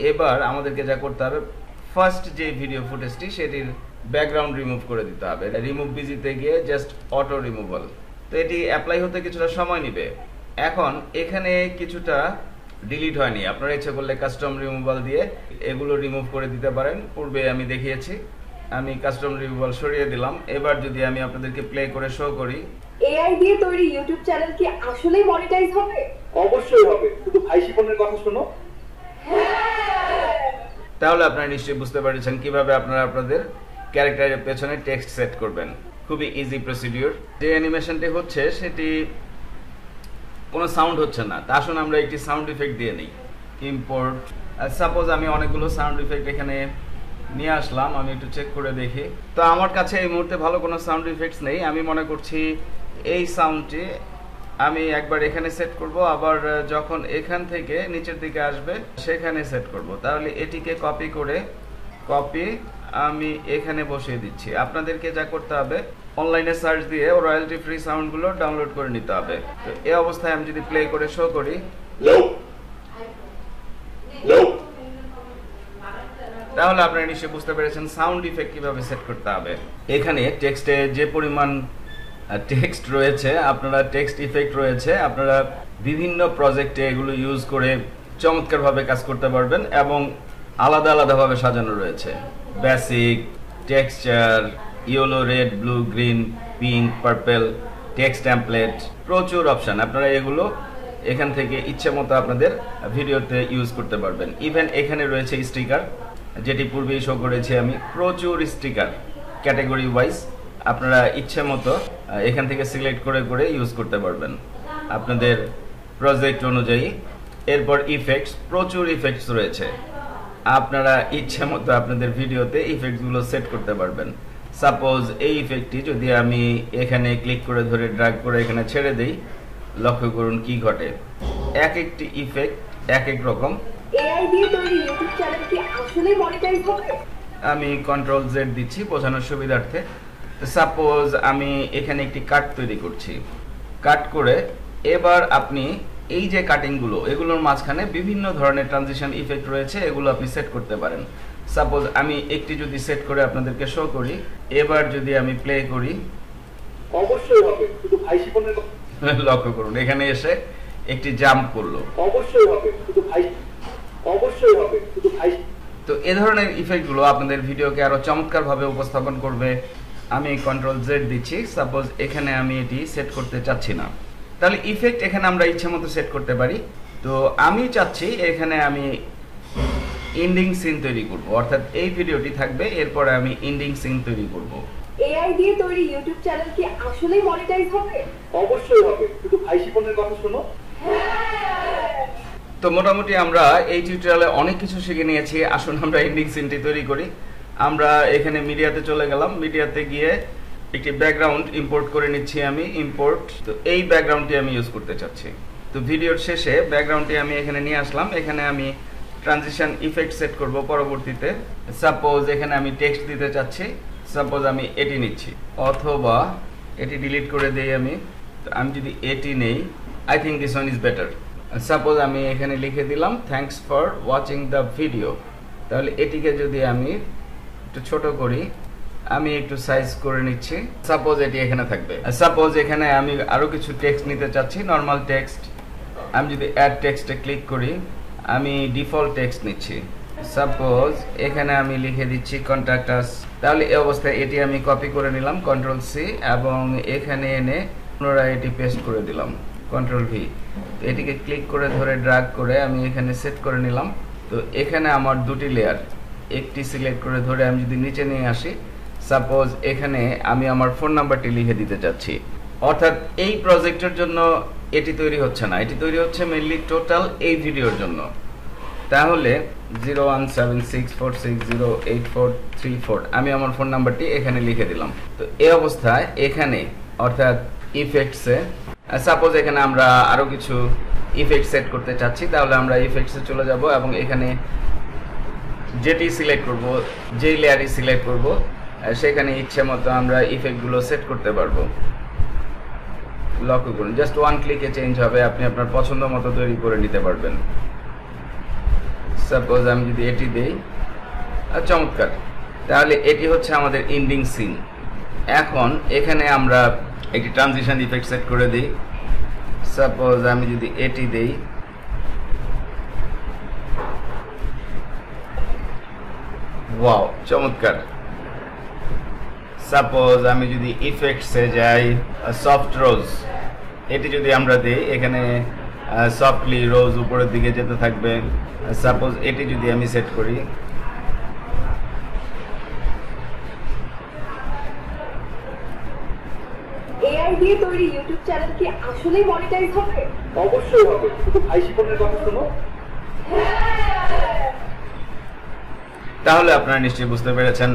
S1: এবার আমাদেরকে যা করতে হবে, ফার্স্ট যে ভিডিও ফুটেজটি সেটির ব্যাকগ্রাউন্ড রিমুভ করে দিতে হবে। রিমুভ বিজিতে গিয়ে জাস্ট অটো রিমুভাল। তো এটি অ্যাপ্লাই হতে কিছুটা সময় নেবে। এখন এখানে কিছুটা ডিলিট হয়নি, আপনারা ইচ্ছে করলে কাস্টম রিমুভাল দিয়ে এগুলো রিমুভ করে দিতে পারেন। পূর্বে আমি দেখিয়েছি, আমি কাস্টম রিমুভাল সরিয়ে দিলাম। এবার যদি আমি আপনাদেরকে প্লে করে শো করি,
S3: এআই দিয়ে তৈরি ইউটিউব চ্যানেল কি আসলেই মনিটাইজ হবে?
S2: অবশ্যই হবে, শুধু ভাই শিপনের কথা শোনো।
S1: তাহলে আপনারা নিশ্চয়ই বুঝতে পেরেছেন কিভাবে আপনারা আপনাদের ক্যারেক্টারের পেছনে টেক্সট সেট করবেন। খুবই ইজি প্রসিডিওর। যে অ্যানিমেশনটি হচ্ছে সেটি কোনো সাউন্ড হচ্ছে না, তা আসুন আমরা একটি সাউন্ড ইফেক্ট দিয়ে নিই। ইম্পোর্ট, সাপোজ আমি অনেকগুলো সাউন্ড ইফেক্ট এখানে নিয়ে আসলাম, আমি একটু চেক করে দেখি। তো আমার কাছে এই মুহূর্তে ভালো কোনো সাউন্ড ইফেক্টস নেই। আমি মনে করছি এই সাউন্ডটি আমি একবার এখানে সেট করব, আবার যখন এখান থেকে নিচের দিকে আসবে সেখানে সেট করব। তাহলে এটিকে কপি করে আমি এখানে বসিয়ে দিচ্ছি। আপনাদেরকে যা করতে হবে, অনলাইনে সার্চ দিয়ে রয়্যালটি ফ্রি সাউন্ডগুলো ডাউনলোড করে নিতে হবে। তো এই অবস্থায় আমি যদি প্লে করে শো করি, তাহলে আপনারা নিশ্চয়ই বুঝতে পেরেছেন সাউন্ড ইফেক্ট কিভাবে সেট করতে হবে। এখানে টেক্সটে যে পরিমাণ টেক্সট রয়েছে, আপনারা টেক্সট ইফেক্ট রয়েছে, আপনারা বিভিন্ন প্রজেক্টে এগুলো ইউজ করে চমৎকারভাবে কাজ করতে পারবেন এবং আলাদা আলাদাভাবে সাজানো রয়েছে। Basic, texture, yellow, red, blue, green, pink, purple, text template, প্রচুর অপশন। আপনারা এগুলো এখান থেকে ইচ্ছে মতো আপনাদের ভিডিওতে ইউজ করতে পারবেন। ইভেন এখানে রয়েছে স্টিকার, যেটি পূর্বেই শো করেছি আমি। প্রচুর স্টিকার ক্যাটাগরি ওয়াইজ আপনারা ইচ্ছে মতো এখান থেকে সিলেক্ট করে করে ইউজ করতে পারবেন আপনাদের প্রজেক্ট অনুযায়ী। এরপর ইফেক্টস, প্রচুর ইফেক্টস রয়েছে, আপনারা ইচ্ছে মতো আপনাদের ভিডিওতে ইফেক্টসগুলো সেট করতে পারবেন। সাপোজ এই ইফেক্টটি যদি আমি এখানে ক্লিক করে ধরে ড্র্যাগ করে এখানে ছেড়ে দেই, লক্ষ্য করুন কি ঘটে। এক একটি ইফেক্ট এক এক রকম।
S3: এআই দিয়ে তৈরি ইউটিউব চ্যানেল কি আসলেই মনিটাইজ হবে?
S1: আমি কন্ট্রোল জেড দিচ্ছি বোঝানোর সুবিধার্থে। সাপোজ আমি এখানে একটি কাট তৈরি করছি, কাট করে এবার আপনি এই যে কাটিংগুলো, এগুলোর মাঝখানে বিভিন্ন ধরনের ট্রানজিশন ইফেক্ট রয়েছে, এগুলো আপনি সেট করতে পারেন। সাপোজ আমি একটি যদি সেট করে আপনাদেরকে শো করি, এবার যদি আমি প্লে করি,
S2: অবশ্যই হবে, শুধু ভাই শিপনের কথা।
S1: লক্ষ্য করুন এখানে এসে একটি জাম্প করলো।
S2: অবশ্যই হবে, শুধু ভাই। অবশ্যই হবে, শুধু ভাই।
S1: তো এ ধরনের ইফেক্টগুলো আপনাদের ভিডিওকে আরো চমৎকারভাবে উপস্থাপন করবে। আমি কন্ট্রোল জেড দিচ্ছি। সাপোজ এখানে আমি এটি সেট করতে চাচ্ছি না, তাহলে ইফেক্ট এখানে আমরা ইচ্ছে মতো সেট করতে পারি। তো আমি চাচ্ছি এখানে আমি এন্ডিং সিন তৈরি করব, অর্থাৎ এই ভিডিওটি থাকবে, এরপরে আমি এন্ডিং সিন তৈরি করব।
S3: এআই দিয়ে তৈরি ইউটিউব চ্যানেল কি আসলেই মনিটাইজ হবে?
S2: অবশ্যই হবে, শুধু ভাই শিপনের কথা শোনো।
S1: তো মোটামুটি আমরা এই টিউটোরিয়ালে অনেক কিছু শিখে নিয়েছি। আসুন আমরা এন্ডিং সিনটি তৈরি করি। আমরা এখানে মিডিয়াতে চলে গেলাম, মিডিয়াতে গিয়ে একটি ব্যাকগ্রাউন্ড ইম্পোর্ট করে নিচ্ছি আমি। ইম্পোর্ট, তো এই ব্যাকগ্রাউন্ডটি আমি ইউজ করতে চাচ্ছি। তো ভিডিওর শেষে ব্যাকগ্রাউন্ডটি আমি এখানে নিয়ে আসলাম। এখানে আমি ট্রানজিশন ইফেক্ট সেট করব পরবর্তীতে। সাপোজ এখানে আমি টেক্সট দিতে চাচ্ছি, সাপোজ আমি এটি নিচ্ছি, অথবা এটি ডিলিট করে দেই আমি। তো আমি যদি এটি নেই, I think this one is better. Suppose আমি এখানে লিখে দিলাম thanks for watching the video. তাহলে এটিকে যদি আমি একটু ছোট করি, আমি একটু সাইজ করে নিচ্ছি। সাপোজ এটি এখানে থাকবে। সাপোজ এখানে আমি আরো কিছু টেক্সট নিতে চাচ্ছি, নরমাল টেক্সট। আমি যদি অ্যাড টেক্সটে ক্লিক করি, আমি ডিফল্ট টেক্সট নিচ্ছি। সাপোজ এখানে আমি লিখে দিচ্ছি কন্ট্যাক্ট আস। তাহলে এই অবস্থায় এটি আমি কপি করে নিলাম, কন্ট্রোল সি, এবং এখানে এনে পুনরায় এটি পেস্ট করে দিলাম, কন্ট্রোল ভি। এটিকে ক্লিক করে ধরে ড্র্যাগ করে আমি এখানে সেট করে নিলাম। তো এখানে আমার দুটি লেয়ার, একটি সিলেক্ট করে ধরে আমি যদি নিচে নিয়ে আসি, সাপোজ এখানে আমি আমার ফোন নাম্বারটি লিখে দিতে চাচ্ছি। অর্থাৎ এই প্রজেক্টের জন্য এটি তৈরি হচ্ছে না, এটি তৈরি হচ্ছে মেইনলি টোটাল এই ভিডিওর জন্য। তাহলে 01764608434 আমি আমার ফোন নাম্বারটি এখানে লিখে দিলাম। তো এই অবস্থায় এখানে অর্থাৎ ইফেক্টসে, সাপোজ এখানে আমরা আরো কিছু ইফেক্ট সেট করতে চাচ্ছি, তাহলে আমরা ইফেক্টসে চলে যাব এবং এখানে যেটি সিলেক্ট করব, যেই লেয়ারই সিলেক্ট করব, সেখানে ইচ্ছে মতো আমরা ইফেক্টগুলো সেট করতে পারবো। লক্ষ্য করুন, জাস্ট ওয়ান ক্লিকে চেঞ্জ হবে, আপনি আপনার পছন্দ মতো তৈরি করে নিতে পারবেন। সাপোজ আমি যদি এটি দেই, চমৎকার, তাহলে এটি হচ্ছে আমাদের এন্ডিং সিন। এখন এখানে আমরা একটি ট্রানজিশন ইফেক্ট সেট করে দিই। সাপোজ আমি যদি এটি দেই, ওয়াও চমৎকার। সাপোজ আমি যদি ইফেক্টসে যাই, সফট রোজ, এটি যদি আমরা দিই, এখানে সফটলি রোজ উপরের দিকে যেতে থাকবে। সাপোজ এটি যদি আমি সেট করি,
S3: এআই দিয়ে তৈরি ইউটিউব চ্যানেল কি আসলেই মনিটাইজ হবে?
S2: অবশ্যই হবে, কিন্তু ভাই শিপনের কথা শোনো।
S1: তাহলে আপনারা নিশ্চয়ই বুঝতে পেরেছেন।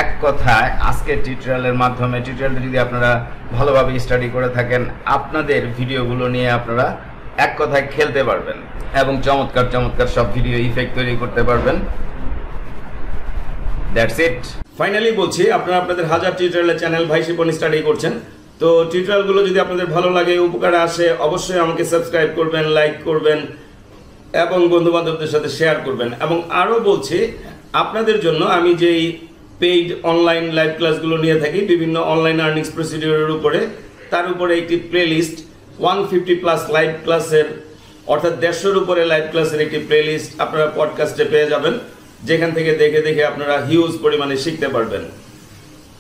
S1: এক কথায় আজকে টিউটোরিয়ালের মাধ্যমে, টিউটোরিয়ালটা যদি আপনারা ভালোভাবে স্টাডি করে থাকেন, আপনাদের ভিডিওগুলো নিয়ে আপনারা এক কথায় খেলতে পারবেন এবং চমৎকার চমৎকার সব ভিডিও ইফেক্ট তৈরি করতে পারবেন। That's it. ফাইনালি বলছি, আপনারা আপনাদের হাজার টিউটোরিয়ালের চ্যানেল ভাই শিপন স্টাডি করছেন, তো টিউটোরিয়ালগুলো যদি আপনাদের ভালো লাগে, উপকারে আসে, অবশ্যই আমাকে সাবস্ক্রাইব করবেন, লাইক করবেন এবং বন্ধু বান্ধবদের সাথে শেয়ার করবেন। এবং আরও বলছি, আপনাদের জন্য আমি যেই পেইড অনলাইন লাইভ ক্লাসগুলো নিয়ে থাকি বিভিন্ন অনলাইন আর্নিংস প্রসিডিওরের উপরে, তার উপরে একটি প্লেলিস্ট 150+ লাইভ ক্লাসের, অর্থাৎ 150-এর উপরে লাইভ ক্লাসের একটি প্লেলিস্ট আপনারা পডকাস্টে পেয়ে যাবেন, যেখান থেকে দেখে দেখে আপনারা হিউজ পরিমাণে শিখতে পারবেন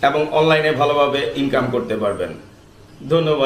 S1: এবং অনলাইনে ভালোভাবে ইনকাম করতে পারবেন। ধন্যবাদ।